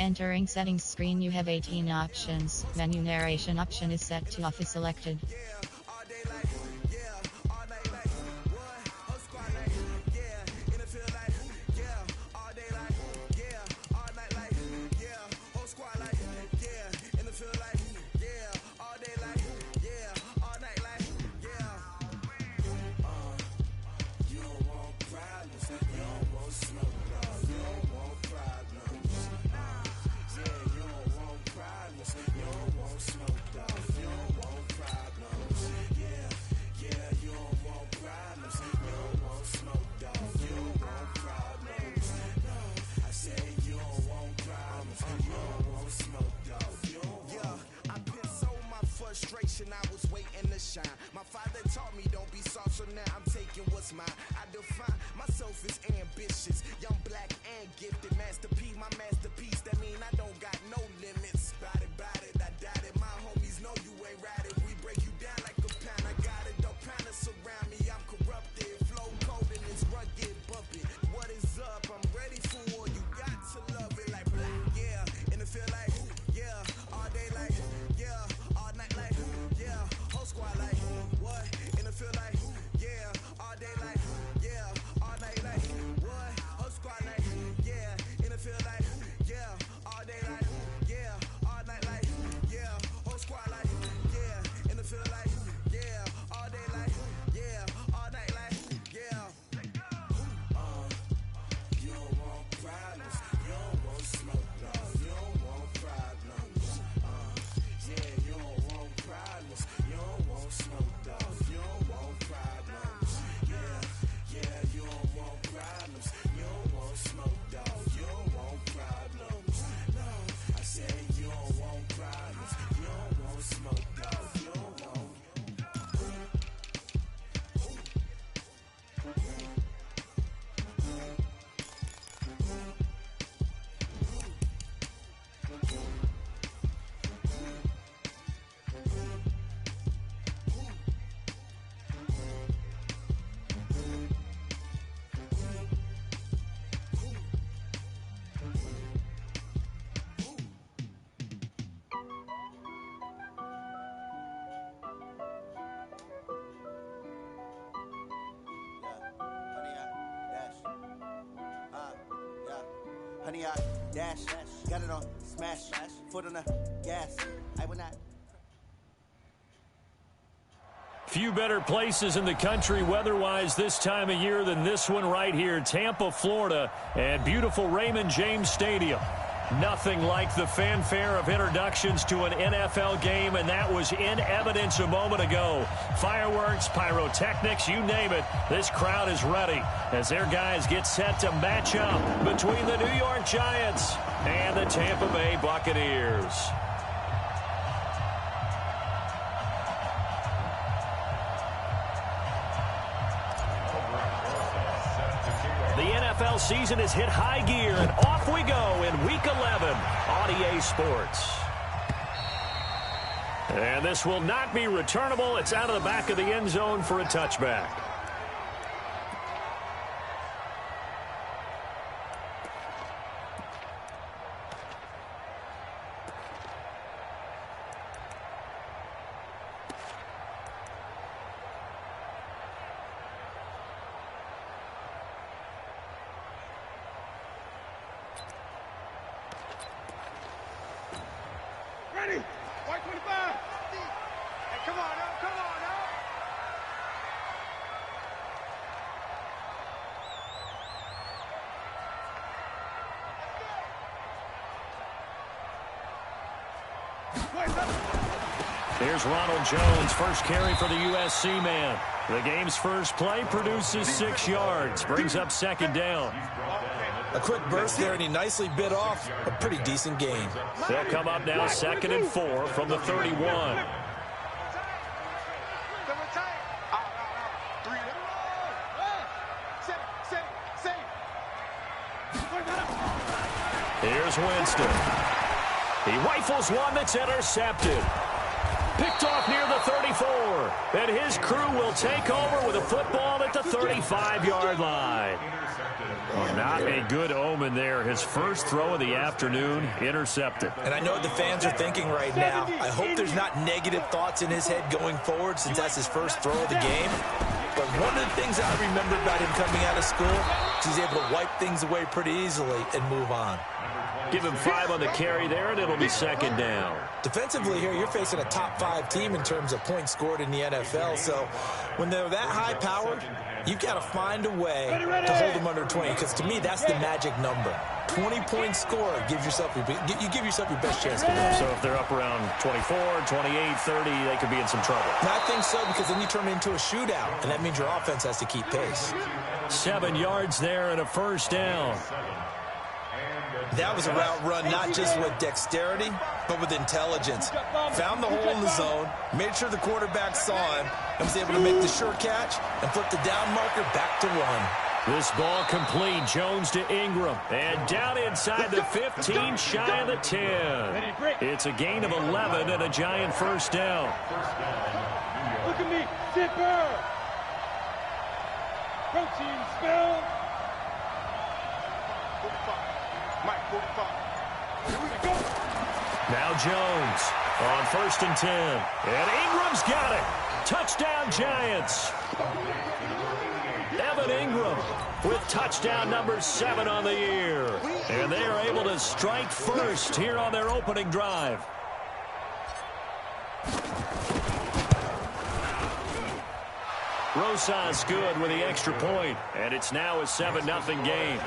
Entering settings screen, you have 18 options. Menu narration option is set to off is selected. I was waiting to shine. My father taught me don't be soft, so now I'm taking what's mine. I define myself as ambitious, young, black, and gifted. Master P, my masterpiece. That mean I don't got no limits. Bout it, I doubt it. My homies know you ain't right it. We break you down like a pound. I got it, don't pound to surround me. I'm corrupted, flow cold and it's rugged, bumping. What is up? I'm ready for war. You got to love it like black, yeah. And it feel like, yeah, all day like, yeah, all night like. Whole squad like, what? And it feel like, yeah, all day like, yeah, all night like, what? Whole squad like, yeah, and it feel like, yeah, all day like, yeah, all night like, yeah, whole squad like, yeah, and it feel like, yeah, all day like, yeah, all night like, yeah. You don't want problems, you don't want smoke, no, you don't want problems, yeah, you don't want problems. You don't want smoke, dog. You don't want problems. Yeah, you don't want problems. You don't want smoke, dog. You don't want problems. No, I said you don't want problems. You don't want smoke, dog. You don't want. Honey, I dash, got it on, smash, foot on the gas, I will not. Few better places in the country weather-wise this time of year than this one right here, Tampa, Florida, and beautiful Raymond James Stadium. Nothing like the fanfare of introductions to an NFL game, and that was in evidence a moment ago. Fireworks, pyrotechnics, you name it, this crowd is ready as their guys get set to match up between the New York Giants and the Tampa Bay Buccaneers. The NFL season has hit high gear, and off we go in Week 11 on EA Sports. And this will not be returnable. It's out of the back of the end zone for a touchback. Ready? White 25. Hey, come on now, come on now. Here's Ronald Jones, first carry for the USC man. The game's first play produces 6 yards, brings up second down. A quick burst there, and he nicely bit off a pretty decent gain. They'll come up now 2nd and 4 from the 31. Here's Winston. He rifles one that's intercepted. Picked off near the 35. 34, and his crew will take over with a football at the 35-yard line. Well, not a good omen there. His first throw of the afternoon intercepted. And I know what the fans are thinking right now. I hope there's not negative thoughts in his head going forward since that's his first throw of the game. But one of the things I remember about him coming out of school is he's able to wipe things away pretty easily and move on. Give him 5 on the carry there, and it'll be second down. Defensively here, you're facing a top-5 team in terms of points scored in the NFL. So when they're that high-powered, you've got to find a way to hold them under 20. Because to me, that's the magic number. 20-point score gives yourself you give yourself your best chance to win. So if they're up around 24, 28, 30, they could be in some trouble. And I think so, because then you turn it into a shootout, and that means your offense has to keep pace. 7 yards there and a first down. That was a route run not just with dexterity, but with intelligence. Found the hole in the zone, made sure the quarterback saw him, and was able to make the sure catch and flip the down marker back to 1. This ball complete. Jones to Ingram. And down inside the 15, shy of the 10. It's a gain of 11 and a Giant first down. Look at me, zipper. Protein spell. 45. Mike, 45. Here we go. Now Jones on 1st and 10. And Ingram's got it. Touchdown Giants. Evan Ingram with touchdown number 7 on the year. And they are able to strike first here on their opening drive. Rosas good with the extra point. And it's now a 7-0 game.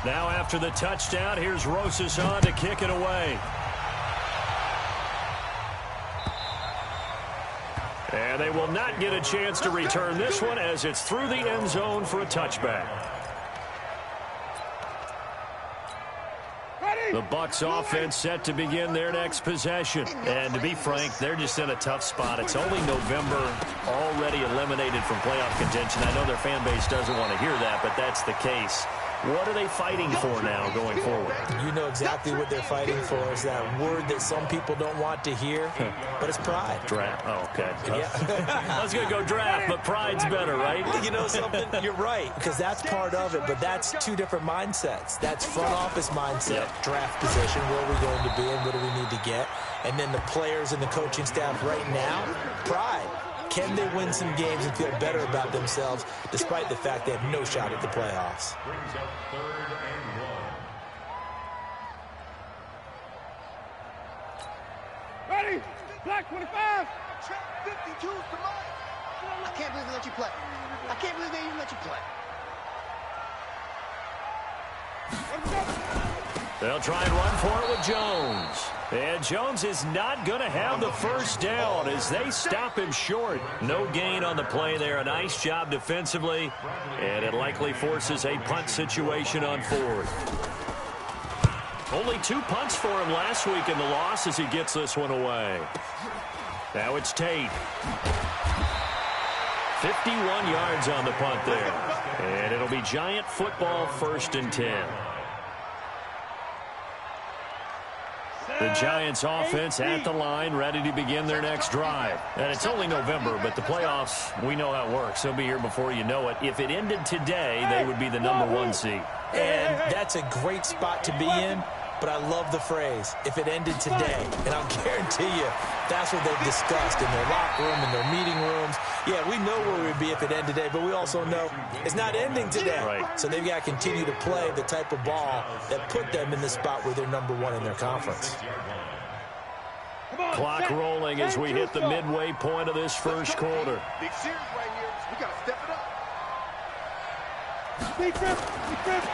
Now after the touchdown, here's Rosas on to kick it away. And they will not get a chance to return this one as it's through the end zone for a touchback. The Bucs offense set to begin their next possession. And to be frank, they're just in a tough spot. It's only November, already eliminated from playoff contention. I know their fan base doesn't want to hear that, but that's the case. What are they fighting for now going forward? You know exactly what they're fighting for. Is that word that some people don't want to hear, but it's pride. Draft. Oh, okay. Yeah. I was going to go draft, but pride's better, right? You know something? You're right, because that's part of it, but that's 2 different mindsets. That's front office mindset, draft position, where are we going to be and what do we need to get? And then the players and the coaching staff right now, pride. Can they win some games and feel better about themselves despite the fact they have no shot at the playoffs? Ready? Black 25. 52's to mine. I can't believe they let you play. I can't believe they even let you play. They'll try and run for it with Jones. And Jones is not going to have the first down as they stop him short. No gain on the play there. A nice job defensively. And it likely forces a punt situation on 4th. Only 2 punts for him last week in the loss as he gets this one away. Now it's Tate. 51 yards on the punt there. And it'll be Giant football 1st and 10. The Giants offense at the line, ready to begin their next drive. And it's only November, but the playoffs, we know how it works. They'll be here before you know it. If it ended today, they would be the number 1 seed. And that's a great spot to be in, but I love the phrase, if it ended today. And I'll guarantee you, that's what they've discussed in their locker room, in their meeting rooms. Yeah, we know where we'd be if it ended today, but we also know it's not ending today. Right. So they've got to continue to play the type of ball that put them in the spot where they're number 1 in their conference. Clock rolling as we hit the midway point of this first quarter. Big series right here. We got to step it up.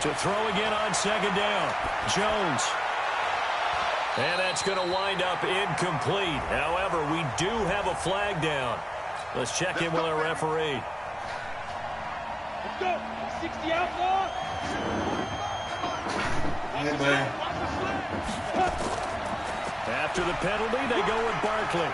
To throw again on 2nd down. Jones. And that's going to wind up incomplete. However, we do have a flag down. Let's check in with our referee. Let's go. 60 outlaw. Hey, man. After the penalty, they go with Barkley.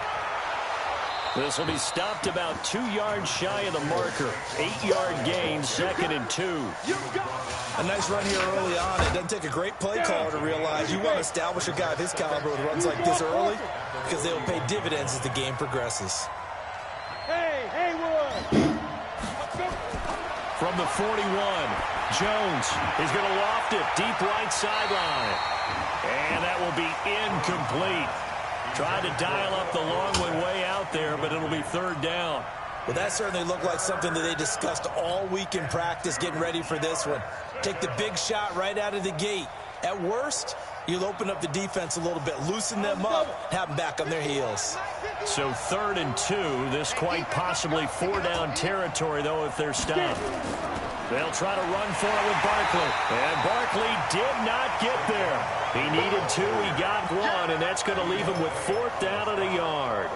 This will be stopped about 2 yards shy of the marker. 8-yard gain, 2nd and 2. A nice run here early on. It doesn't take a great play caller to realize you want to establish a guy of his caliber with runs like this early because they will pay dividends as the game progresses. Hey, Haywood! From the 41, Jones is going to loft it deep right sideline. And that will be incomplete. Tried to dial up the long one way out there, but it'll be 3rd down. Well, that certainly looked like something that they discussed all week in practice, getting ready for this one. Take the big shot right out of the gate. At worst, you'll open up the defense a little bit, loosen them up, have them back on their heels. So 3rd and 2. This quite possibly 4-down territory, though, if they're stopped. They'll try to run for it with Barkley. And Barkley did not get there. He needed 2. He got 1, and that's going to leave him with 4th down at a yard.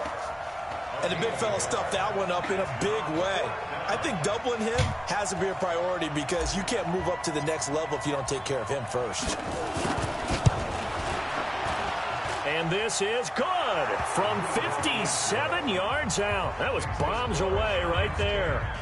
And the big fella stuffed that one up in a big way. I think doubling him has to be a priority because you can't move up to the next level if you don't take care of him first. And this is good from 57 yards out. That was bombs away right there.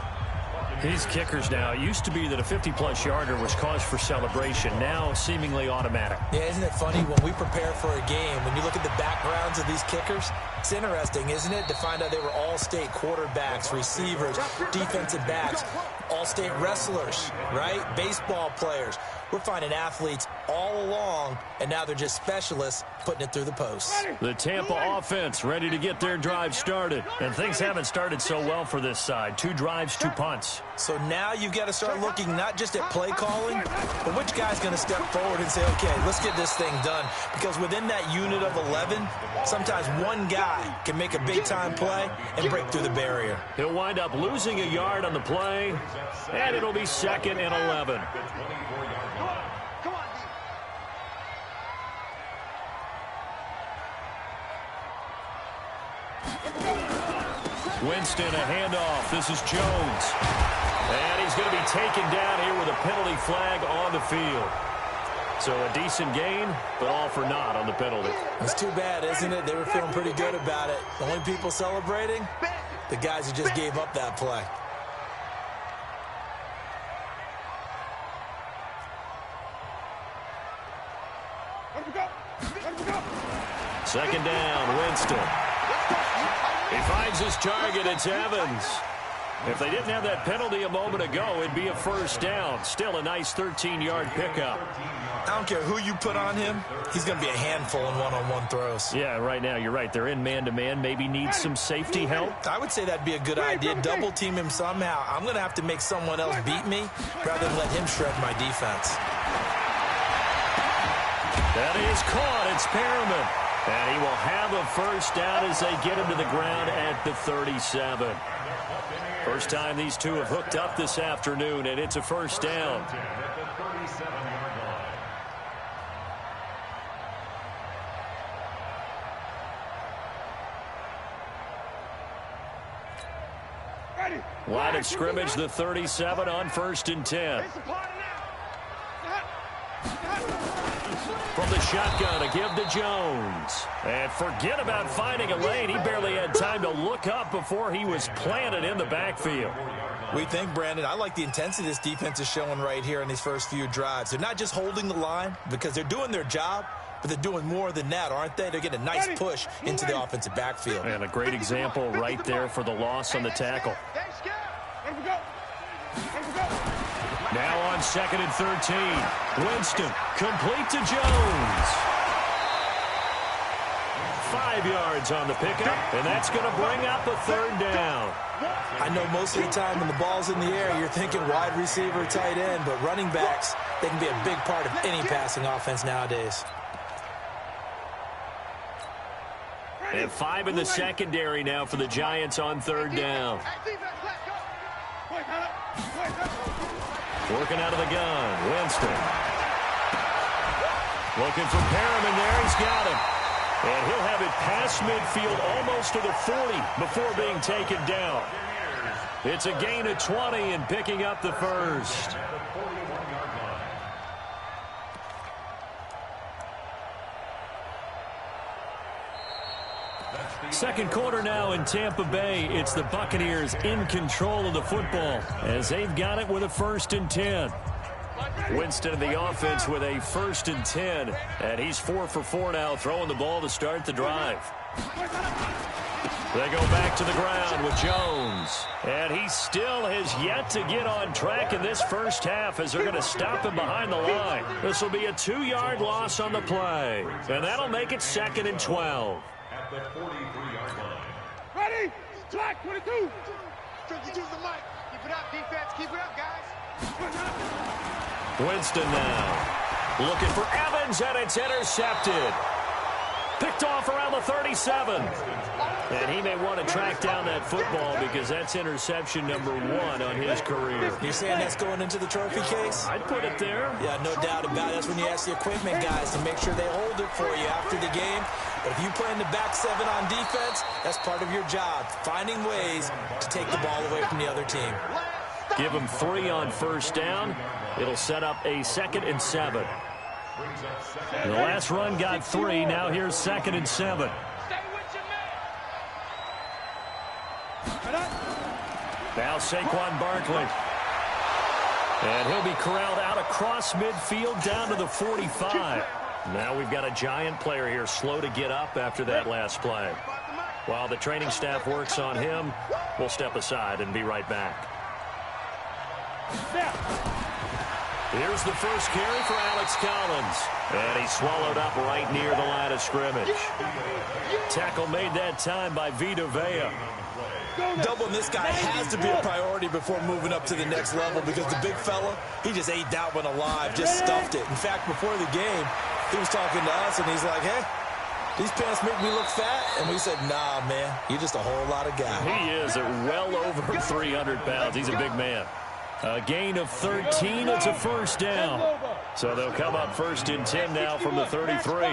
These kickers now, it used to be that a 50-plus yarder was cause for celebration. Now seemingly automatic. Yeah, isn't it funny when we prepare for a game, when you look at the backgrounds of these kickers, it's interesting, isn't it, to find out they were all-state quarterbacks, receivers, defensive backs, all-state wrestlers, right? Baseball players. We're finding athletes all along, and now they're just specialists putting it through the post. The Tampa offense ready to get their drive started. And things haven't started so well for this side. 2 drives, 2 punts. So now you've got to start looking not just at play calling, but which guy's going to step forward and say, okay, let's get this thing done. Because within that unit of 11, sometimes one guy can make a big-time play and break through the barrier. He'll wind up losing a yard on the play, and it'll be 2nd and 11. Winston, a handoff. This is Jones. And he's going to be taken down here with a penalty flag on the field. So a decent gain, but all for naught on the penalty. It's too bad, isn't it? They were feeling pretty good about it. The only people celebrating, the guys who just gave up that play. Second down, Winston. He finds his target. It's Evans. If they didn't have that penalty a moment ago, it'd be a 1st down. Still a nice 13-yard pickup. I don't care who you put on him. He's going to be a handful in one-on-one throws. Yeah, right now, you're right. They're in man-to-man. Maybe need some safety help. I would say that'd be a good idea. Double team him somehow. I'm going to have to make someone else beat me rather than let him shred my defense. That is caught. It's Perriman. And he will have a 1st down as they get him to the ground at the 37. First time these two have hooked up this afternoon, and it's a 1st down. Line of scrimmage, the 37 on 1st and 10. From the shotgun, a give to Jones. And forget about finding a lane. He barely had time to look up before he was planted in the backfield. We think, Brandon, I like the intensity this defense is showing right here in these first few drives. They're not just holding the line because they're doing their job, but they're doing more than that, aren't they? They're getting a nice push into the offensive backfield. And a great example right there for the loss on the tackle. Now on 2nd and 13. Winston, complete to Jones. 5 yards on the pickup, and that's going to bring up a 3rd down. I know most of the time when the ball's in the air, you're thinking wide receiver, tight end, but running backs, they can be a big part of any passing offense nowadays. And 5 in the secondary now for the Giants on 3rd down. Working out of the gun, Winston. Looking for Perriman there, he's got him. And he'll have it past midfield almost to the 40 before being taken down. It's a gain of 20 and picking up the 1st. Second quarter now in Tampa Bay. It's the Buccaneers in control of the football as they've got it with a 1st and 10. Winston in the offense with a 1st and 10, and he's 4 for 4 now, throwing the ball to start the drive. They go back to the ground with Jones, and he still has yet to get on track in this first half as they're going to stop him behind the line. This will be a 2-yard loss on the play, and that'll make it 2nd and 12. At the 43-yard line. Ready? Strike 22. 52's the mic. Keep it up, defense. Keep it up, guys. Winston now looking for Evans, and it's intercepted. Picked off around the 37. And he may want to track down that football because that's interception number 1 on his career. You're saying that's going into the trophy case? I'd put it there. Yeah, no doubt about it. That's when you ask the equipment guys to make sure they hold it for you after the game. But if you play in the back 7 on defense, that's part of your job, finding ways to take the ball away from the other team. Give them 3 on first down. It'll set up a 2nd and 7. The last run got 3. Now here's 2nd and 7. Now Saquon Barkley. And he'll be corralled out across midfield down to the 45. Now we've got a giant player here slow to get up after that last play. While the training staff works on him, we'll step aside and be right back. Here's the first carry for Alex Collins. And he's swallowed up right near the line of scrimmage. Tackle made that time by Vita Vea. Doubling this guy has to be a priority before moving up to the next level because the big fella, he just ate that one alive, just stuffed it. In fact, before the game, he was talking to us, and he's like, hey, these pants make me look fat. And we said, nah, man, you're just a whole lot of guy. He is at well over 300 pounds. He's a big man. A gain of 13. It's a first down. So they'll come up 1st and 10 now from the 33.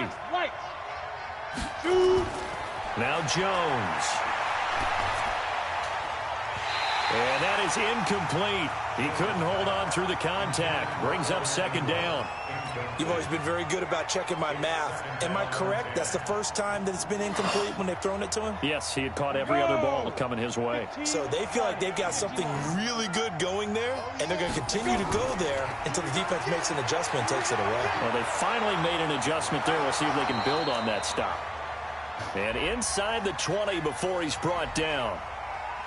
Now Jones. And that is incomplete. He couldn't hold on through the contact. Brings up 2nd down. You've always been very good about checking my math. Am I correct? That's the first time that it's been incomplete when they've thrown it to him? Yes, he had caught every other ball coming his way. So they feel like they've got something really good going there, and they're going to continue to go there until the defense makes an adjustment and takes it away. Well, they finally made an adjustment there. We'll see if they can build on that stop. And inside the 20 before he's brought down.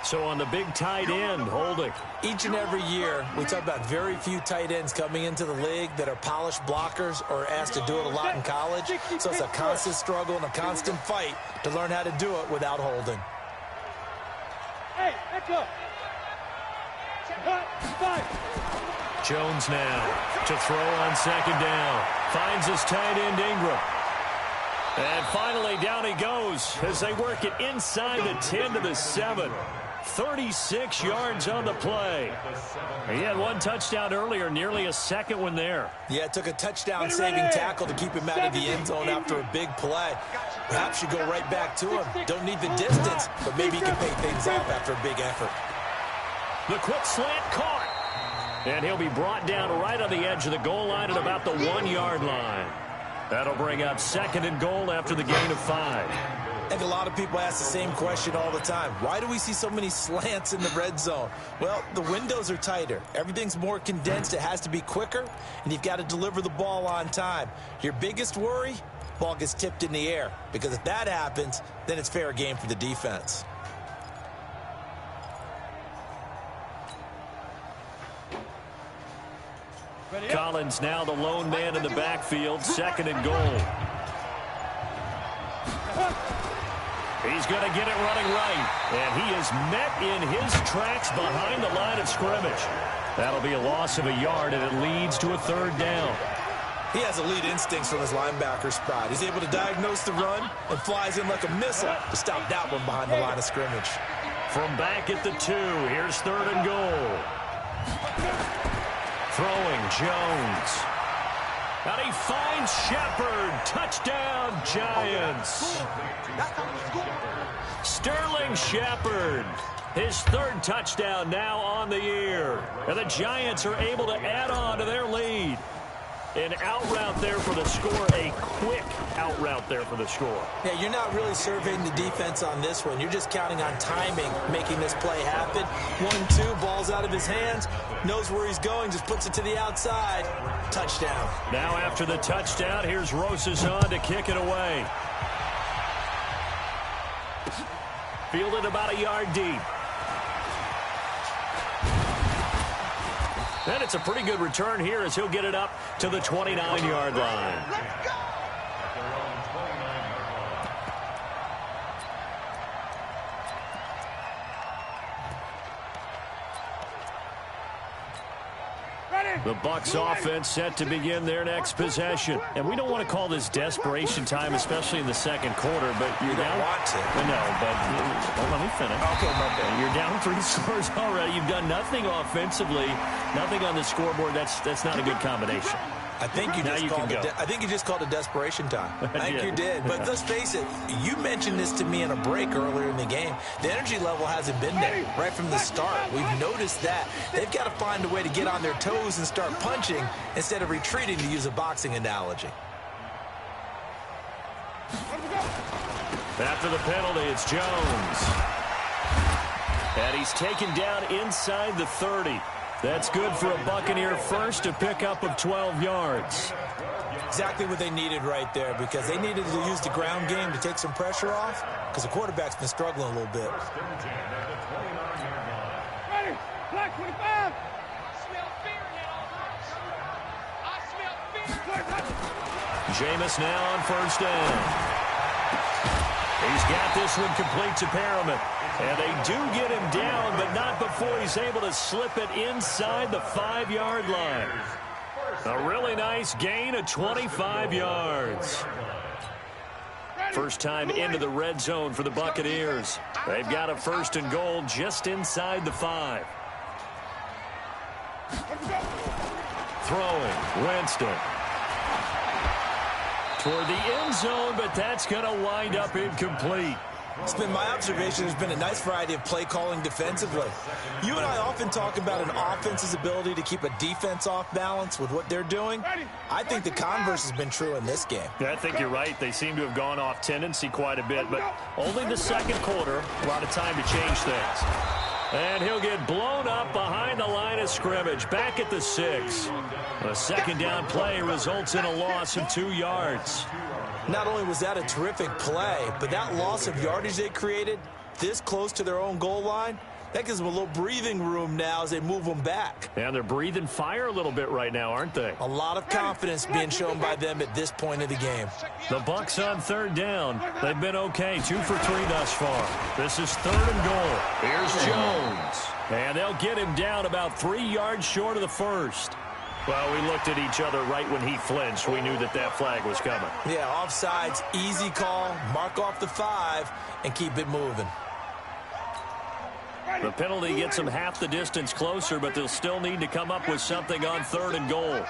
So on the big tight end, holding. Each and every year, we talk about very few tight ends coming into the league that are polished blockers or asked to do it a lot in college. So it's a constant struggle and a constant fight to learn how to do it without holding. Hey, let's go. Jones now to throw on 2nd down. Finds his tight end Ingram. And finally down he goes as they work it inside the 10 to the 7. 36 yards on the play. He had 1 touchdown earlier, nearly a 2nd one there. Yeah, it took a touchdown-saving tackle to keep him out of the end zone after a big play. Perhaps you go right back to him. Don't need the distance, but maybe he can pay things off after a big effort. The quick slant caught. And he'll be brought down right on the edge of the goal line at about the 1-yard line. That'll bring up 2nd and goal after the gain of 5. I think a lot of people ask the same question all the time. Why do we see so many slants in the red zone? Well, the windows are tighter. Everything's more condensed. It has to be quicker, and you've got to deliver the ball on time. Your biggest worry, ball gets tipped in the air, because if that happens, then it's fair game for the defense. Collins now the lone man in the backfield, 2nd and goal. He's going to get it running right, and he is met in his tracks behind the line of scrimmage. That'll be a loss of a yard, and it leads to a 3rd down. He has elite instincts from his linebacker spot. He's able to diagnose the run and flies in like a missile to stop that one behind the line of scrimmage. From back at the 2, here's 3rd and goal. Throwing Jones. And he finds Shepard. Touchdown, Giants. Sterling Shepard. His 3rd touchdown now on the year. And the Giants are able to add on to their lead. An out route there for the score. A quick out route there for the score. Yeah, you're not really surveying the defense on this one. You're just counting on timing, making this play happen. 1-2, ball's out of his hands, knows where he's going, just puts it to the outside. Touchdown. Now after the touchdown, here's Rosas on to kick it away. Fielded about a yard deep. And it's a pretty good return here as he'll get it up to the 29-yard line. Let's go! The Bucs offense set to begin their next possession. And we don't want to call this desperation time, especially in the second quarter, but you're down. Want to. No, but let me finish. Okay, my bad. You're down 3 scores already. You've done nothing offensively, nothing on the scoreboard. That's not a good combination. I think you just called it desperation time. I think you did. But let's face it, you mentioned this to me in a break earlier in the game. The energy level hasn't been there right from the start. We've noticed that. They've got to find a way to get on their toes and start punching instead of retreating, to use a boxing analogy. After the penalty, it's Jones. And he's taken down inside the 30. That's good for a Buccaneer first, a pickup of 12 yards. Exactly what they needed right there, because they needed to use the ground game to take some pressure off, because the quarterback's been struggling a little bit. Ready, black 25. Jameis now on first down. He's got this one complete to Perriman. And they do get him down, but not before he's able to slip it inside the 5-yard line. A really nice gain of 25 yards. First time into the red zone for the Buccaneers. They've got a first and goal just inside the 5. Throwing, Winston. Toward the end zone, but that's going to wind up incomplete. It's been my observation there's been a nice variety of play calling defensively. You and I often talk about an offense's ability to keep a defense off balance with what they're doing. I think the converse has been true in this game. Yeah, I think you're right. They seem to have gone off tendency quite a bit, but only the second quarter, a lot of time to change things. And he'll get blown up behind the line of scrimmage, back at the 6. A second down play results in a loss of 2 yards. Not only was that a terrific play, but that loss of yardage they created this close to their own goal line, that gives them a little breathing room now as they move them back. And they're breathing fire a little bit right now, aren't they? A lot of confidence being shown by them at this point of the game. The Bucs on third down. They've been okay, 2 for 3 thus far. This is third and goal. Here's Jones. And they'll get him down about 3 yards short of the first. Well, we looked at each other right when he flinched. We knew that that flag was coming. Yeah, offsides, easy call, mark off the 5, and keep it moving. The penalty gets them half the distance closer, but they'll still need to come up with something on third and goal.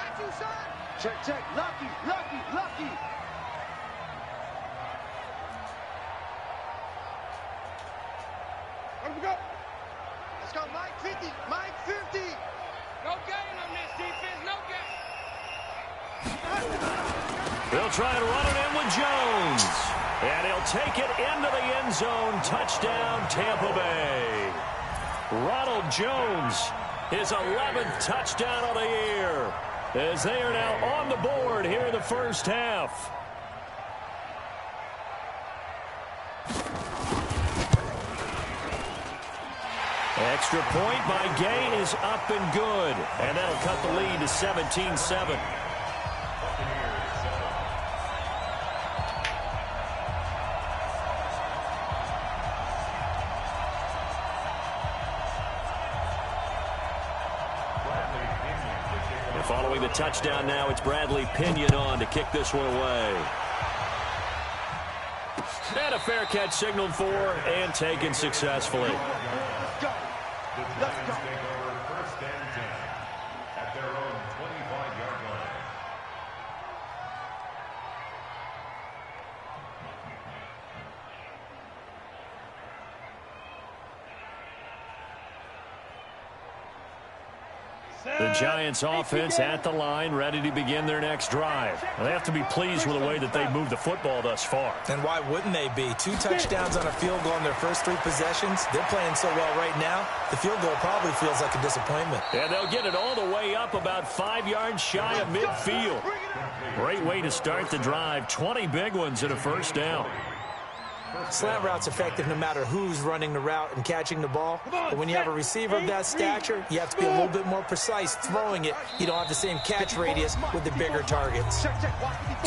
Check, check. Lucky, lucky, lucky. Let him go. Let's go, Mike 50. Mike 50. No gain on this defense. No gain. They'll try and run it in with Jones. And he'll take it into the end zone. Touchdown, Tampa Bay. Ronald Jones, his 11th touchdown of the year, as they are now on the board here in the first half. Extra point by Gay is up and good, and that'll cut the lead to 17-7. Following the touchdown now, it's Bradley Pinion on to kick this one away. And a fair catch signaled for and taken successfully. Let's go. Let's go. First and 10 at their own 25-yard line. The The Giants offense at the line, ready to begin their next drive. They have to be pleased with the way that they've moved the football thus far. And why wouldn't they be? 2 touchdowns on a field goal in their first 3 possessions. They're playing so well right now, the field goal probably feels like a disappointment. And they'll get it all the way up about 5 yards shy of midfield. Great way to start the drive. 20 big ones and a first down. Slant route's effective no matter who's running the route and catching the ball. But when you have a receiver of that stature, you have to be a little bit more precise throwing it. You don't have the same catch radius with the bigger targets.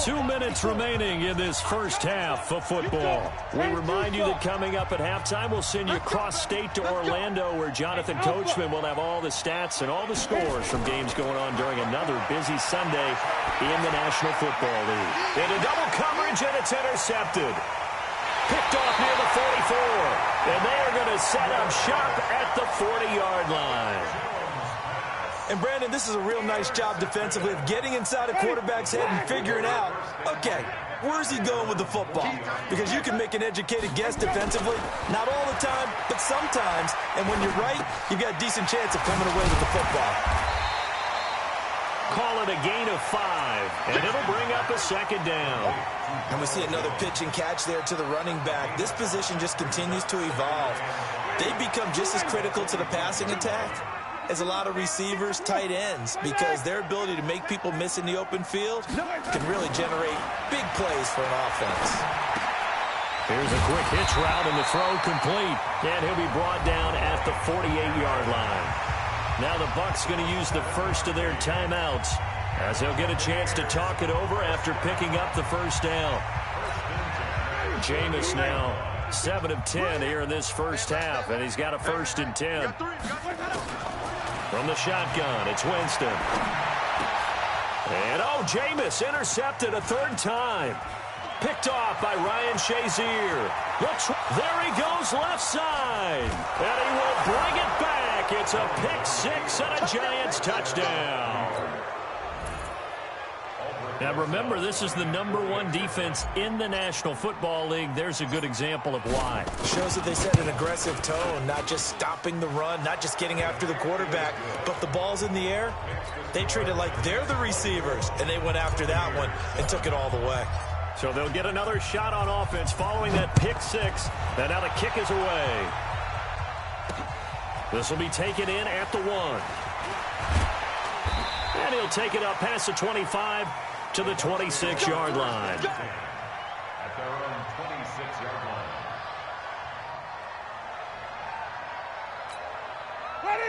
2 minutes remaining in this first half of football. We remind you that coming up at halftime, we'll send you cross-state to Orlando, where Jonathan Coachman will have all the stats and all the scores from games going on during another busy Sunday in the National Football League. Into double coverage, and it's intercepted. Picked off near the 44, and they are going to set up shop at the 40-yard line. And, Brandon, this is a real nice job defensively of getting inside a quarterback's head and figuring out, okay, where's he going with the football? Because you can make an educated guess defensively, not all the time, but sometimes. And when you're right, you've got a decent chance of coming away with the football. Call it a gain of 5, and it'll bring up a second down. And we see another pitch and catch there to the running back. This position just continues to evolve. They become just as critical to the passing attack as a lot of receivers, tight ends, because their ability to make people miss in the open field can really generate big plays for an offense. Here's a quick hitch route, and the throw complete. And he'll be brought down at the 48-yard line. Now the Bucs going to use the first of their timeouts as they'll get a chance to talk it over after picking up the first down. Jameis now 7 of 10 here in this first half, and he's got a 1st and 10. From the shotgun, it's Winston. And Jameis intercepted a 3rd time. Picked off by Ryan Shazier. There he goes left side. And he will bring it back. It's a pick 6 and a Giants touchdown. Now remember, this is the #1 defense in the National Football League. There's a good example of why. Shows that they set an aggressive tone, not just stopping the run, not just getting after the quarterback, but the ball's in the air. They treat it like they're the receivers, and they went after that one and took it all the way. So they'll get another shot on offense following that pick 6. And now the kick is away. This will be taken in at the 1. And he'll take it up past the 25 to the 26-yard line. At their own 26-yard line.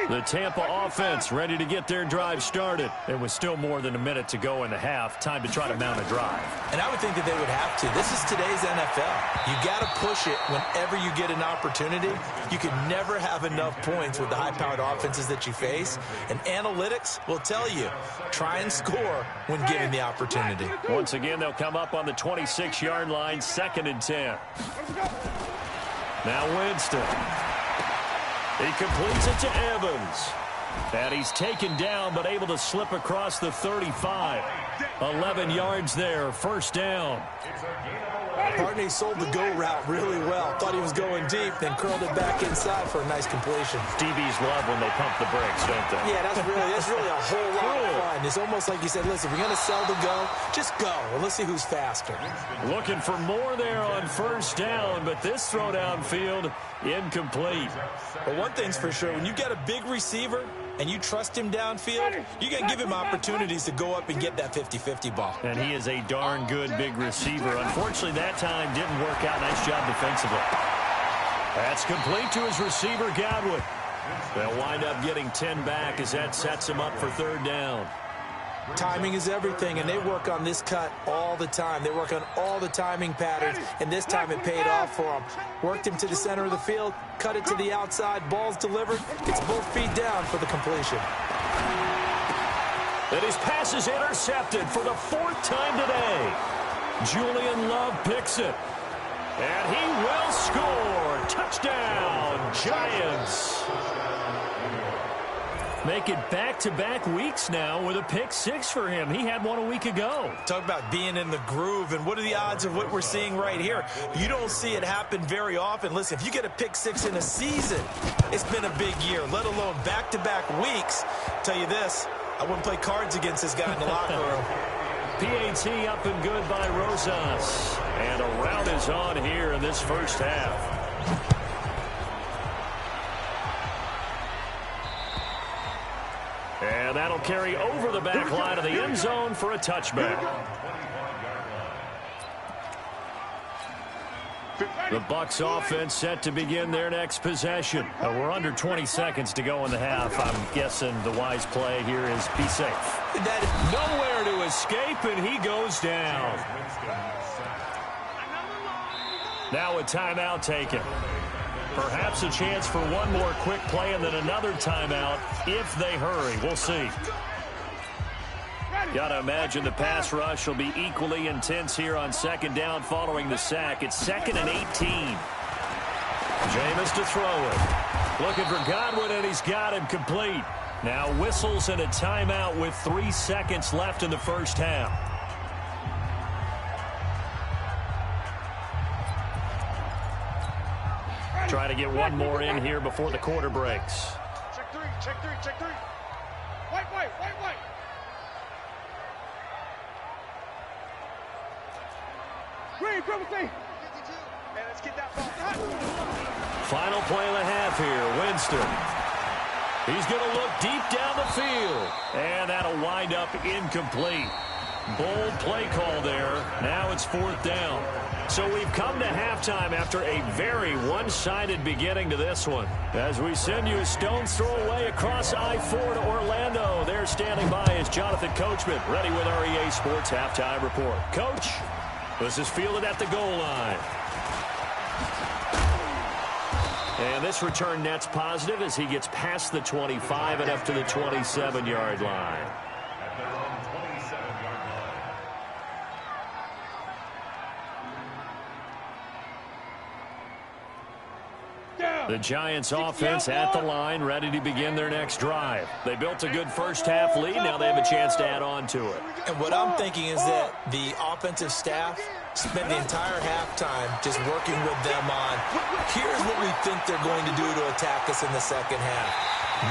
The Tampa offense ready to get their drive started. And with still more than a minute to go in the half, time to try to mount a drive. And I would think that they would have to. This is today's NFL. You got to push it whenever you get an opportunity. You can never have enough points with the high-powered offenses that you face. And analytics will tell you, try and score when given the opportunity. Once again, they'll come up on the 26-yard line, 2nd and 10. Now Winston. He completes it to Evans. And he's taken down, but able to slip across the 35. 11 yards there, 1st down. Partney sold the go route really well. Thought he was going deep, then curled it back inside for a nice completion. DBs love when they pump the brakes, don't they? Yeah, that's really a whole lot of fun. It's almost like you said, listen, if we're going to sell the go, just go, and let's see who's faster. Looking for more there on 1st down, but this throw downfield, incomplete. But one thing's for sure, when you got a big receiver and you trust him downfield, you got to give him opportunities to go up and get that 50-50 ball. And he is a darn good big receiver. Unfortunately, that time didn't work out. Nice job defensively. That's complete to his receiver, Godwin. They'll wind up getting 10 back as that sets him up for 3rd down. Timing is everything, and they work on this cut all the time. They work on all the timing patterns, and this time it paid off for them. Worked him to the center of the field, cut it to the outside, ball's delivered, gets both feet down for the completion. And his pass is intercepted for the 4th time today. Julian Love picks it. And he will score. Touchdown, Giants. Make it back-to-back weeks now with a pick 6 for him. He had one a week ago. Talk about being in the groove, and what are the odds of what we're seeing right here? You don't see it happen very often. Listen, if you get a pick 6 in a season, it's been a big year, let alone back-to-back weeks. Tell you this, I wouldn't play cards against this guy in the locker room. PAT up and good by Rosas. And a rout is on here in this first half. And that'll carry over the back line of the end zone for a touchback. The Bucs offense set to begin their next possession. We're under 20 seconds to go in the half. I'm guessing the wise play here is be safe. Nowhere to escape, and he goes down. Now a timeout taken. Perhaps a chance for one more quick play and then another timeout if they hurry. We'll see. Got to imagine the pass rush will be equally intense here on second down following the sack. It's 2nd and 18. Jameis to throw it. Looking for Godwin, and he's got him complete. Now whistles and a timeout with 3 seconds left in the first half. Try to get one more in here before the quarter breaks. Check three, check three, check three. White. Green, triple C. Hey, let's get that ball. Final play of the half here. Winston. He's going to look deep down the field. And that'll wind up incomplete. Bold play call there. Now it's 4th down. So we've come to halftime after a very one-sided beginning to this one. As we send you a stone's throw away across I-4 to Orlando. There standing by is Jonathan Coachman, ready with our EA Sports Halftime Report. Coach, this is fielded at the goal line. And this return net's positive as he gets past the 25 and up to the 27-yard line. At their own 27-yard line. The Giants offense at the line, ready to begin their next drive. They built a good first half lead. Now they have a chance to add on to it. And what I'm thinking is that the offensive staff spent the entire halftime just working with them on, here's what we think they're going to do to attack us in the second half.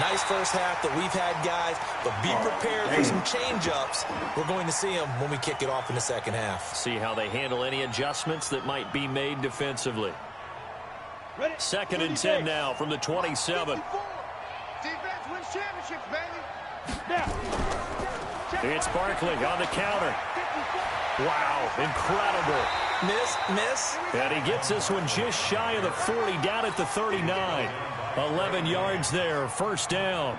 Nice first half that we've had, guys, but be prepared for some change-ups. We're going to see them when we kick it off in the second half. See how they handle any adjustments that might be made defensively. 2nd and 10 now from the 27. Defense wins championships, baby. It's Barkley on the counter. Wow, incredible. Miss. And he gets this one just shy of the 40, down at the 39. 11 yards there, first down.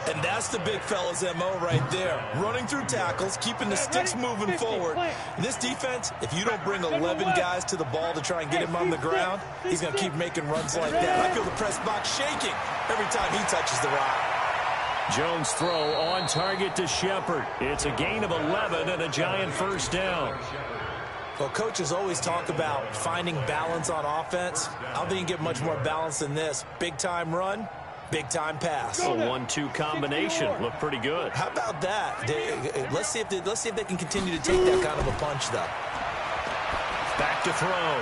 And that's the big fella's MO right there. Running through tackles, keeping the sticks moving forward. This defense, if you don't bring 11 guys to the ball to try and get him on the ground, he's going to keep making runs like that. I feel the press box shaking every time he touches the rock. Jones' throw on target to Shepard. It's a gain of 11 and a Giant first down. Well, coaches always talk about finding balance on offense. I don't think you get much more balance than this. Big-time run, big-time pass. A 1-2 combination. Looked pretty good. How about that? Let's see if they can continue to take that kind of a punch, though. Back to throw.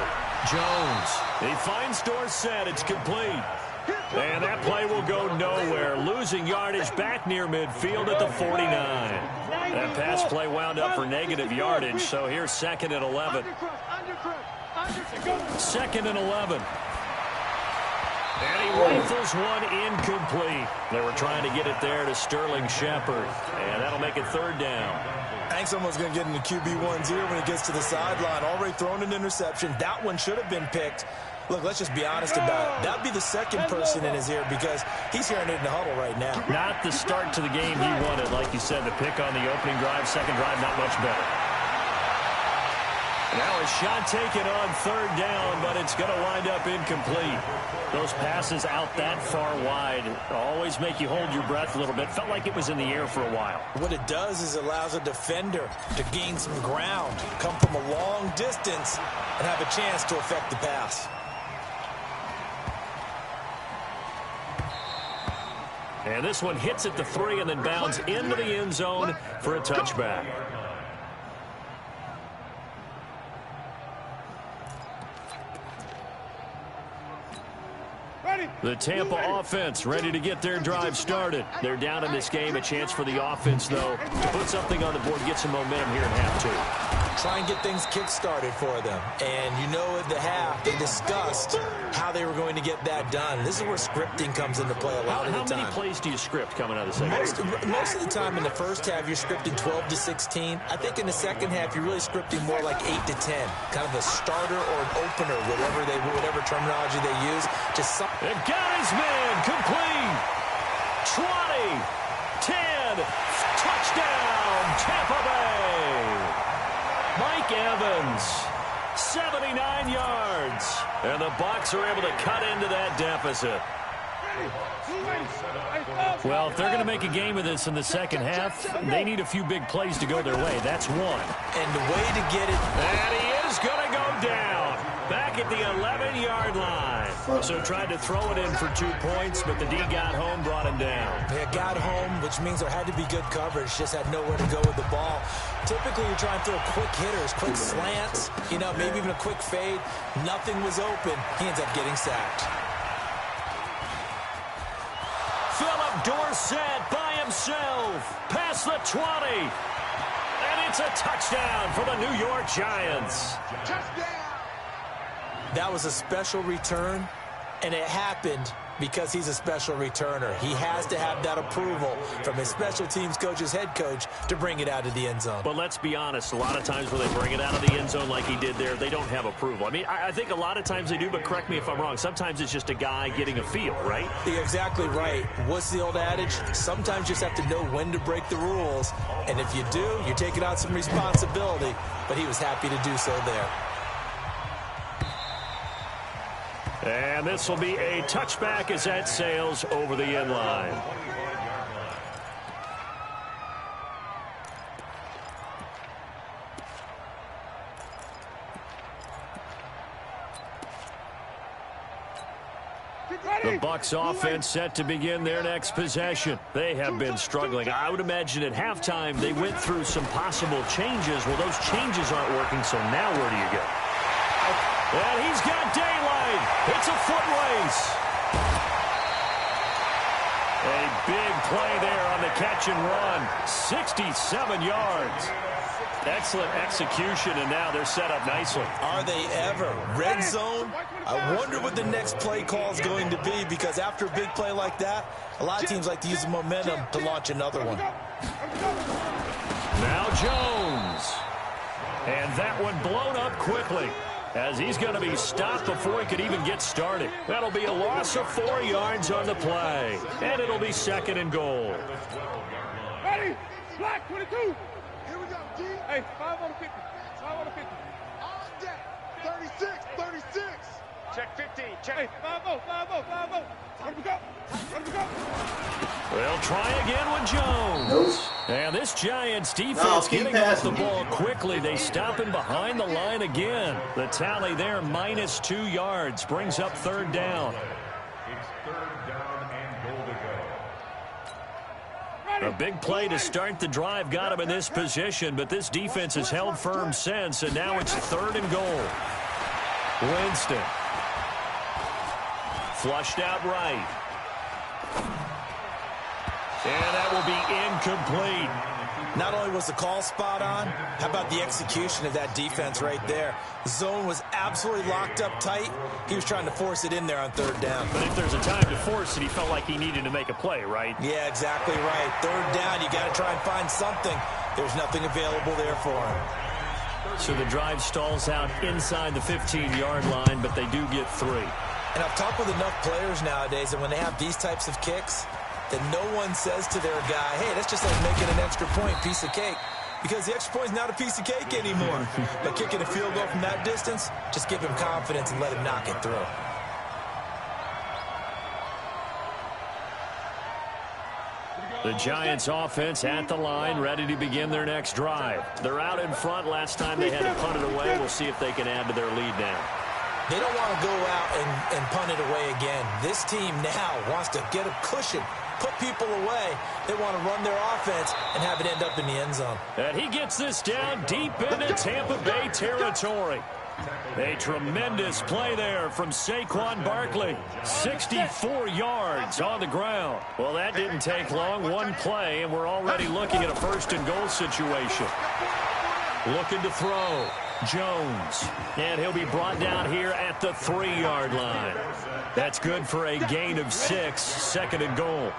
Jones. He finds Dorsett. It's complete. And that play will go nowhere. Losing yardage back near midfield at the 49. That pass play wound up for negative yardage, so here's 2nd and 11. 2nd and 11. And he rifles one incomplete. They were trying to get it there to Sterling Shepard, and that'll make it 3rd down. Hank's almost going to get in the QB1's ear when he gets to the sideline. Already thrown an interception. That one should have been picked. Look, let's just be honest about it. That would be the second person in his ear because he's hearing it in the huddle right now. Not the start to the game he wanted. Like you said, the pick on the opening drive, second drive, not much better. Now a shot taken on 3rd down, but it's going to wind up incomplete. Those passes out that far wide always make you hold your breath a little bit. Felt like it was in the air for a while. What it does is it allows a defender to gain some ground, come from a long distance, and have a chance to affect the pass. And this one hits at the 3 and then bounds into the end zone for a touchback. The Tampa offense ready to get their drive started. They're down in this game. A chance for the offense, though, to put something on the board, get some momentum here in half two. Try and get things kick-started for them. And you know at the half, they discussed how they were going to get that done. This is where scripting comes into play a lot of the time. How many plays do you script coming out of the second half? Most of the time in the first half, you're scripting 12 to 16. I think in the second half, you're really scripting more like 8 to 10. Kind of a starter or an opener, whatever terminology they use. Just something. It got his man complete. 20, 10, touchdown, Tampa Bay. Mike Evans, 79 yards. And the Bucs are able to cut into that deficit. Well, if they're going to make a game of this in the second half, they need a few big plays to go their way. That's one. And the way to get it. And he is going to go down. Back at the 11-yard line. So tried to throw it in for 2 points, but the D got home, brought him down. They got home, which means there had to be good coverage. Just had nowhere to go with the ball. Typically, you're trying to throw quick hitters, quick slants, maybe even a quick fade. Nothing was open. He ends up getting sacked. Philip Dorsett by himself. Past the 20. And it's a touchdown for the New York Giants. Touchdown! That was a special return, and it happened because he's a special returner. He has to have that approval from his special teams coach's head coach to bring it out of the end zone. But let's be honest, a lot of times when they bring it out of the end zone like he did there, they don't have approval. I mean, I think a lot of times they do, but correct me if I'm wrong. Sometimes it's just a guy getting a feel, right? You're exactly right. What's the old adage? Sometimes you just have to know when to break the rules, and if you do, you're taking on some responsibility, but he was happy to do so there. And this will be a touchback as that sails over the end line. The Bucs offense set to begin their next possession. They have been struggling. I would imagine at halftime they went through some possible changes. Well, those changes aren't working, so now where do you go? And he's got daylight. It's a foot race. A big play there on the catch and run. 67 yards. Excellent execution, and now they're set up nicely. Are they ever? Red zone? I wonder what the next play call is going to be, because after a big play like that, a lot of teams like to use the momentum to launch another one. Now Jones. And that one blown up quickly, as he's going to be stopped before he could even get started. That'll be a loss of 4 yards on the play, and it'll be 2nd and goal. Ready? Black 22. Here we go, G. Hey, 5 on the 50. 5 on the 50. On deck. 36, 36. Check 15. Check. Hey, 5-0, 5-0, 5-0. Let him go. Let him go. They'll try again with Jones. And this Giants defense getting off the ball quickly. They stop him behind the line again. The tally there, -2 yards, brings up 3rd down. It's 3rd down and goal to go. A big play to start the drive got him in this position, but this defense has held firm since, and now it's 3rd and goal. Winston. Flushed out right. And that will be incomplete. Not only was the call spot on, how about the execution of that defense right there? The zone was absolutely locked up tight. He was trying to force it in there on 3rd down. But if there's a time to force it, he felt like he needed to make a play, right? Yeah, exactly right. 3rd down, you got to try and find something. There's nothing available there for him. So the drive stalls out inside the 15-yard line, but they do get 3. And I've talked with enough players nowadays that when they have these types of kicks, that no one says to their guy, hey, that's just like making an extra point, piece of cake. Because the extra point is not a piece of cake anymore. But kicking a field goal from that distance, just give him confidence and let him knock it through. The Giants offense at the line, ready to begin their next drive. They're out in front. Last time they had to punt it away. We'll see if they can add to their lead now. They don't want to go out and punt it away again. This team now wants to get a cushion, put people away. They want to run their offense and have it end up in the end zone. And he gets this down deep into Tampa Bay territory. A tremendous play there from Saquon Barkley. 64 yards on the ground. Well, that didn't take long. One play, and we're already looking at a first-and-goal situation. Looking to throw. Jones. And he'll be brought down here at the 3-yard line. That's good for a gain of 6. Second and goal.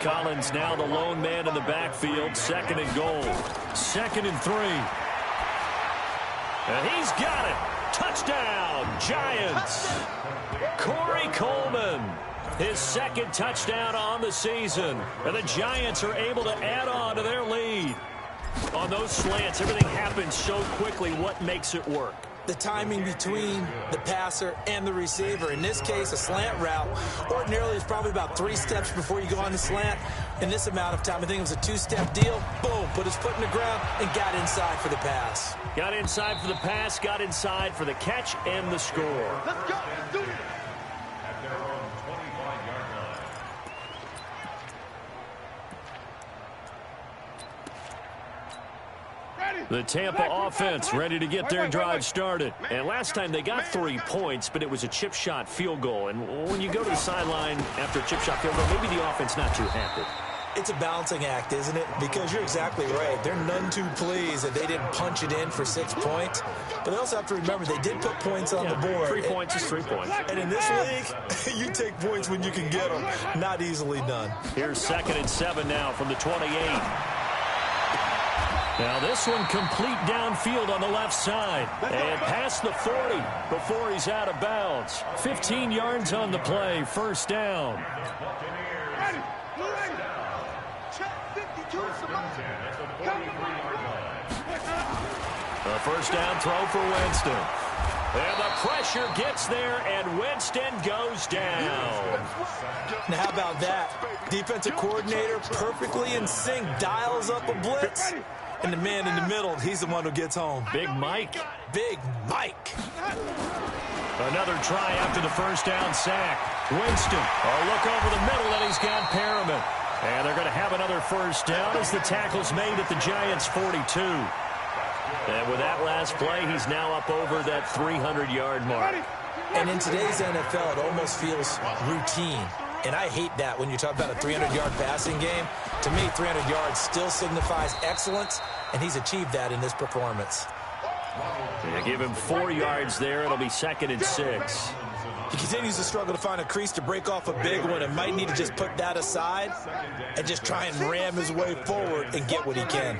Collins now the lone man in the backfield. Second and goal. Second and 3. And he's got it. Touchdown, Giants. Corey Coleman. His second touchdown on the season. And the Giants are able to add on to their lead. On those slants, everything happens so quickly. What makes it work? The timing between the passer and the receiver. In this case, a slant route ordinarily is probably about 3 steps before you go on the slant. In this amount of time, I think it was a 2-step deal. Boom, put his foot in the ground and got inside for the pass. Got inside for the pass, got inside for the catch and the score. Let's go. Let's do it. At their own 25-yard line. The Tampa offense ready to get their drive started. And last time they got 3 points, but it was a chip shot field goal. And when you go to the sideline after a chip shot field goal, maybe the offense not too happy. It's a balancing act, isn't it? Because you're exactly right. They're none too pleased that they didn't punch it in for 6 points. But they also have to remember they did put points on the board. 3 points is 3 points. And in this league, you take points when you can get them. Not easily done. Here's 2nd and 7 now from the 28. Now this one complete downfield on the left side. And past the 40 before he's out of bounds. 15 yards on the play. First down. A first down throw for Winston. And the pressure gets there, and Winston goes down. Now, how about that? Defensive coordinator perfectly in sync, dials up a blitz. And the man in the middle, he's the one who gets home. Big Mike. Big Mike. Another try after the first down sack. Winston. A look over the middle, and he's got Perriman. And they're going to have another first down as the tackle's made at the Giants' 42. And with that last play, he's now up over that 300-yard mark. And in today's NFL, it almost feels routine. And I hate that when you talk about a 300-yard passing game. To me, 300 yards still signifies excellence, and he's achieved that in this performance. They give him 4 yards there. It'll be 2nd and 6. He continues to struggle to find a crease to break off a big one and might need to just put that aside and just try and ram his way forward and get what he can.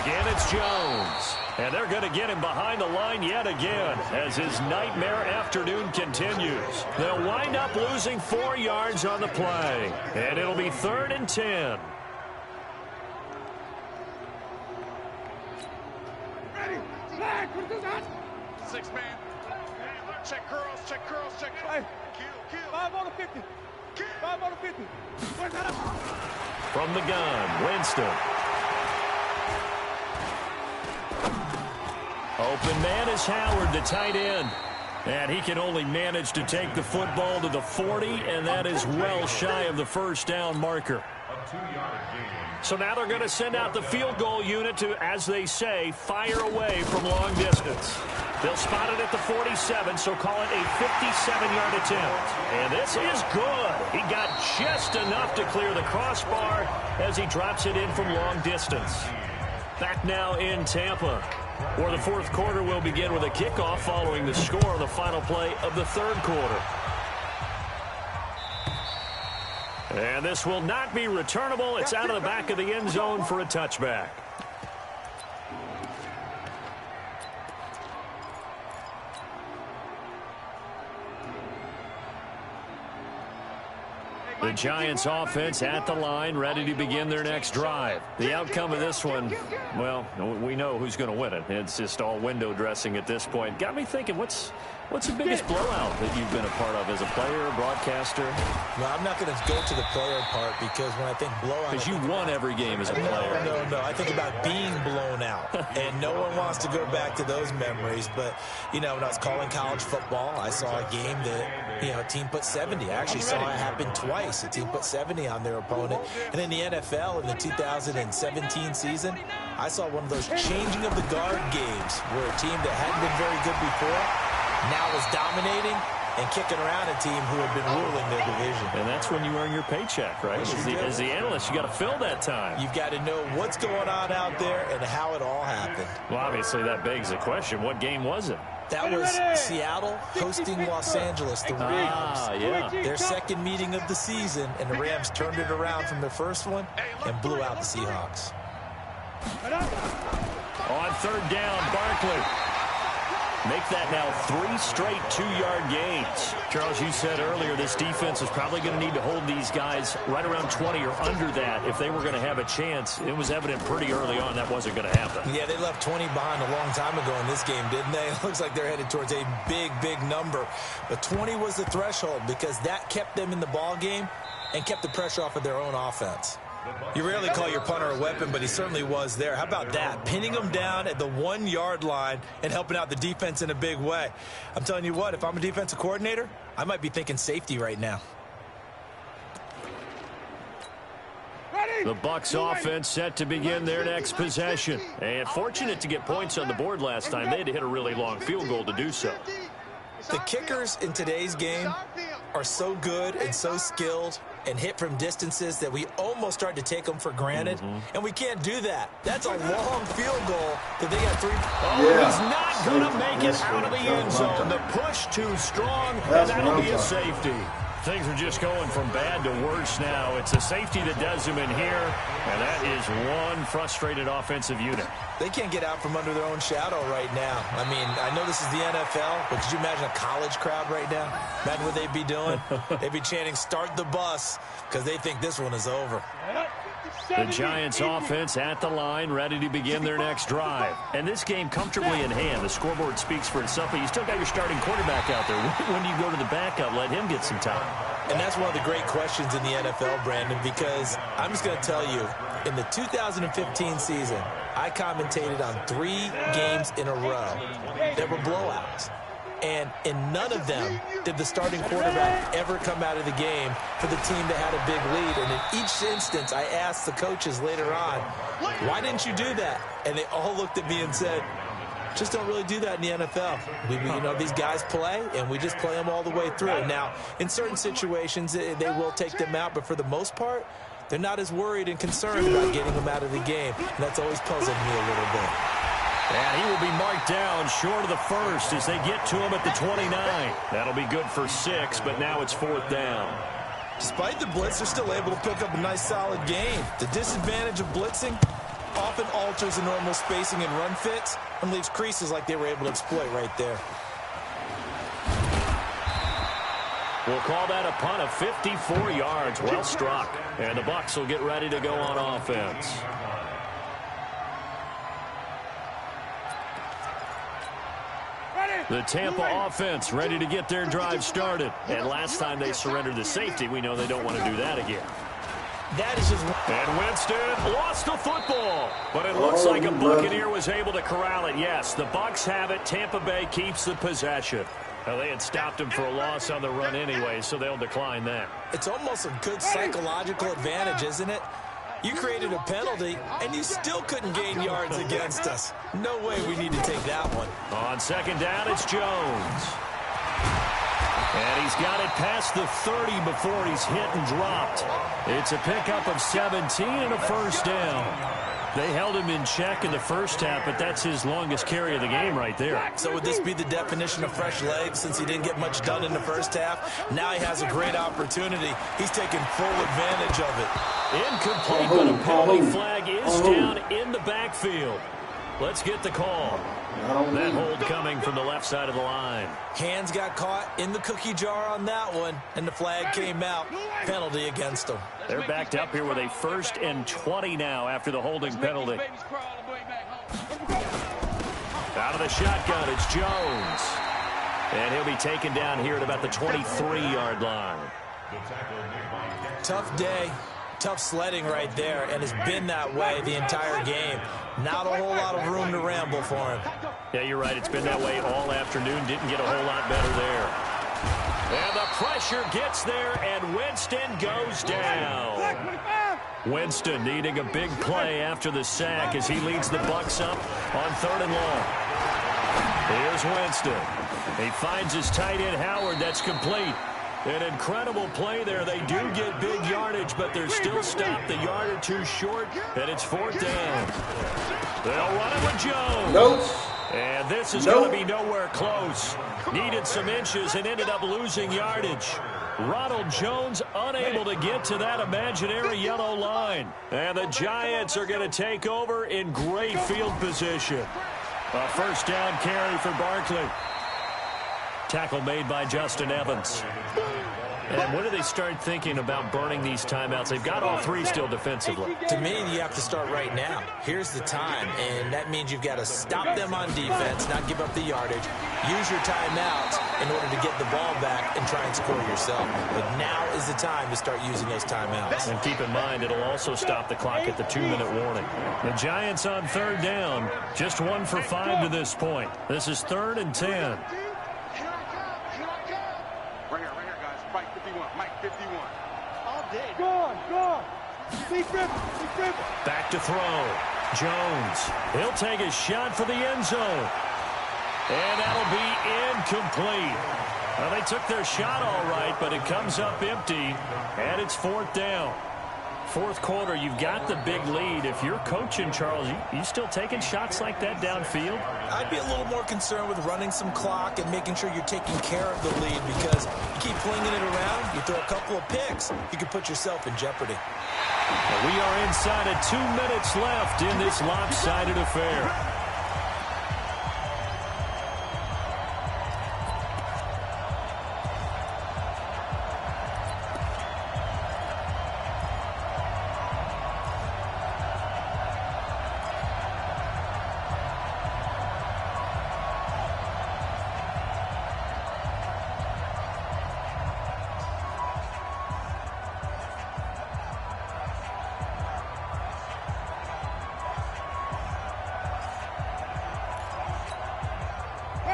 Again, it's Jones. And they're going to get him behind the line yet again as his nightmare afternoon continues. They'll wind up losing 4 yards on the play. And it'll be 3rd and 10. Ready, flag, what is that? 6-man. Check curls, check curls, check curls. Hey, Kill. 5 on the 50. 5 on the 50. Where's that up? From the gun, Winston. Open man is Howard, the tight end. And he can only manage to take the football to the 40, and that is well shy of the first down marker. So now they're going to send out the field goal unit to, as they say, fire away from long distance. They'll spot it at the 47, so call it a 57-yard attempt. And this is good. He got just enough to clear the crossbar as he drops it in from long distance. Back now in Tampa, where the fourth quarter will begin with a kickoff following the score on the final play of the third quarter. And this will not be returnable. It's out of the back of the end zone for a touchback. The Giants offense at the line, ready to begin their next drive. The outcome of this one, well, we know who's going to win it. It's just all window dressing at this point. Got me thinking, what's the biggest blowout that you've been a part of as a player, broadcaster? No, I'm not going to go to the player part because when I think blowout... Because you won every game as a player. No. I think about being blown out. And no one wants to go back to those memories. But, you know, when I was calling college football, I saw a game that, you know, a team put 70. I actually saw it happen twice. twice. A team put 70 on their opponent. And in the NFL in the 2017 season, I saw one of those changing of the guard games where a team that hadn't been very good before now was dominating and kicking around a team who had been ruling their division. And that's when you earn your paycheck, right? As the analyst, you got to fill that time. You've got to know what's going on out there and how it all happened. Well, obviously, that begs the question, what game was it? That was Seattle hosting Los Angeles, the Rams. Yeah. Their second meeting of the season, and the Rams turned it around from their first one and blew out the Seahawks. On third down, Barkley. Make that now 3 straight 2-yard gains. Charles, you said earlier this defense is probably going to need to hold these guys right around 20 or under that if they were going to have a chance. It was evident pretty early on that wasn't going to happen. Yeah, they left 20 behind a long time ago in this game, didn't they? It looks like they're headed towards a big, big number. But 20 was the threshold because that kept them in the ball game and kept the pressure off of their own offense. You rarely call your punter a weapon, but he certainly was there. How about that? Pinning him down at the 1-yard line and helping out the defense in a big way. I'm telling you what, if I'm a defensive coordinator, I might be thinking safety right now. The Bucs offense set to begin their next possession. And fortunate to get points on the board last time. They had to hit a really long field goal to do so. The kickers in today's game are so good and so skilled and hit from distances that we almost start to take them for granted. And we can't do that. That's a long field goal that they got 3. He's not going to make it out of the end zone. The push too strong, and that'll be a safety. Things are just going from bad to worse now. It's a safety that does them in here, and that is one frustrated offensive unit. They can't get out from under their own shadow right now. I mean, I know this is the NFL, but could you imagine a college crowd right now? Imagine what they'd be doing. They'd be chanting, "Start the bus," because they think this one is over. The Giants offense at the line, ready to begin their next drive. And this game comfortably in hand. The scoreboard speaks for itself, but you still got your starting quarterback out there. When do you go to the backup? Let him get some time. And that's one of the great questions in the NFL, Brandon, because I'm just going to tell you, in the 2015 season, I commentated on 3 games in a row that were blowouts. And in none of them did the starting quarterback ever come out of the game for the team that had a big lead. And in each instance, I asked the coaches later on, why didn't you do that? And they all looked at me and said, just don't really do that in the NFL. You know, these guys play, and we just play them all the way through. Now, in certain situations, they will take them out, but for the most part, they're not as worried and concerned about getting them out of the game. And that's always puzzled me a little bit. And he will be marked down short of the first as they get to him at the 29. That'll be good for 6, but now it's 4th down. Despite the blitz, they're still able to pick up a nice, solid gain. The disadvantage of blitzing often alters the normal spacing and run fits and leaves creases like they were able to exploit right there. We'll call that a punt of 54 yards. Well struck. And the Bucs will get ready to go on offense. The Tampa offense ready to get their drive started. And last time they surrendered the safety, we know they don't want to do that again. That is just... And Winston lost the football. But it looks like a Buccaneer was able to corral it. Yes, the Bucs have it. Tampa Bay keeps the possession. Well, they had stopped him for a loss on the run anyway, so they'll decline that. It's almost a good psychological advantage, isn't it? You created a penalty, and you still couldn't gain yards against us. No way we need to take that one. On second down, it's Jones. And he's got it past the 30 before he's hit and dropped. It's a pickup of 17 and a first down. They held him in check in the first half, but that's his longest carry of the game right there. So would this be the definition of fresh legs since he didn't get much done in the first half? Now he has a great opportunity. He's taking full advantage of it. Incomplete, but a penalty flag is down in the backfield. Let's get the call. That hold coming from the left side of the line. Hands got caught in the cookie jar on that one, and the flag came out. Penalty against them. They're backed up here with a 1st and 20 now after the holding penalty. Out of the shotgun, it's Jones. And he'll be taken down here at about the 23-yard line. Tough day. Tough sledding right there, and it's been that way the entire game. Not a whole lot of room to ramble for him. Yeah, you're right. It's been that way all afternoon. Didn't get a whole lot better there. And the pressure gets there, and Winston goes down. Winston needing a big play after the sack as he leads the Bucs up on 3rd and long. Here's Winston. He finds his tight end, Howard. That's complete. An incredible play there. They do get big yardage, but they're still stopped a yard or two short, and it's 4th down. They'll run it with Jones. Nope. And this is going to be nowhere close. Needed some inches and ended up losing yardage. Ronald Jones unable to get to that imaginary yellow line. And the Giants are going to take over in great field position. A 1st down carry for Barkley. Tackle made by Justin Evans. And when do they start thinking about burning these timeouts? They've got all 3 still defensively. To me, you have to start right now. Here's the time, and that means you've got to stop them on defense, not give up the yardage, use your timeouts in order to get the ball back and try and score yourself. But now is the time to start using those timeouts. And keep in mind, it'll also stop the clock at the 2-minute warning. The Giants on 3rd down, just 1 for 5 to this point. This is 3rd and 10. Back to throw. Jones. He'll take a shot for the end zone. And that'll be incomplete. Well, they took their shot all right, but it comes up empty, and it's 4th down. 4th quarter, you've got the big lead. If you're coaching, Charles, you still taking shots like that downfield? I'd be a little more concerned with running some clock and making sure you're taking care of the lead, because you keep flinging it around, you throw a couple of picks, you could put yourself in jeopardy. We are inside of 2 minutes left in this lopsided affair.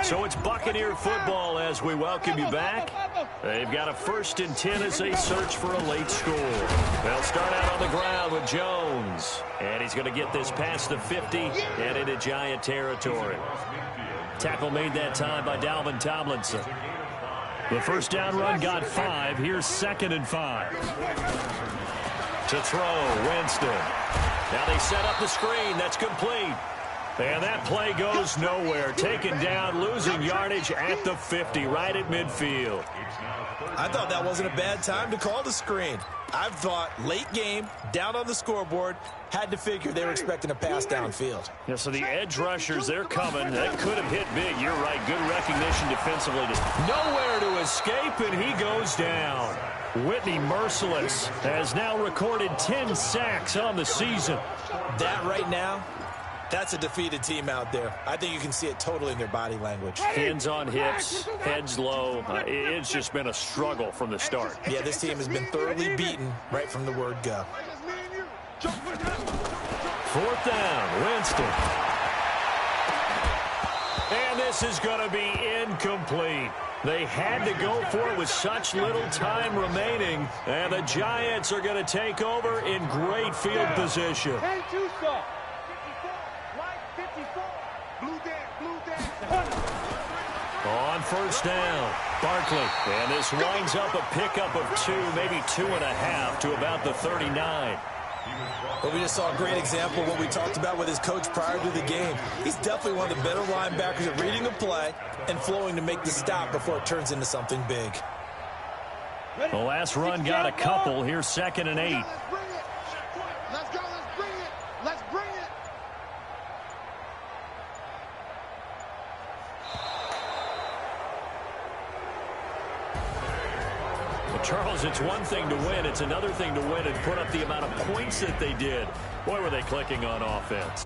So it's Buccaneer football as we welcome you back. They've got a 1st and 10 as they search for a late score. They'll start out on the ground with Jones. And he's going to get this past the 50 and into Giant territory. Tackle made that time by Dalvin Tomlinson. The 1st down run got 5. Here's 2nd and 5. To throw, Winston. Now they set up the screen. That's complete. And that play goes nowhere. Taken down, losing yardage at the 50, right at midfield. I thought that wasn't a bad time to call the screen. I've thought late game, down on the scoreboard, had to figure they were expecting a pass downfield. Yeah, so the edge rushers, they're coming. That could have hit big. You're right. Good recognition defensively. Just nowhere to escape, and he goes down. Whitney Merciless has now recorded 10 sacks on the season. That right now, that's a defeated team out there. I think you can see it totally in their body language. Hands on hips, heads low. It's just been a struggle from the start. Yeah, this team has been thoroughly beaten right from the word go. 4th down, Winston. And this is going to be incomplete. They had to go for it with such little time remaining. And the Giants are going to take over in great field position. On 1st down, Barkley. And this winds up a pickup of 2, maybe 2.5 to about the 39. But we just saw a great example of what we talked about with his coach prior to the game. He's definitely one of the better linebackers at reading a play and flowing to make the stop before it turns into something big. The last run got a couple. Here's 2nd and 8. Let's go. Let's bring it. Let's bring it. Charles, it's one thing to win. It's another thing to win and put up the amount of points that they did. Boy, were they clicking on offense.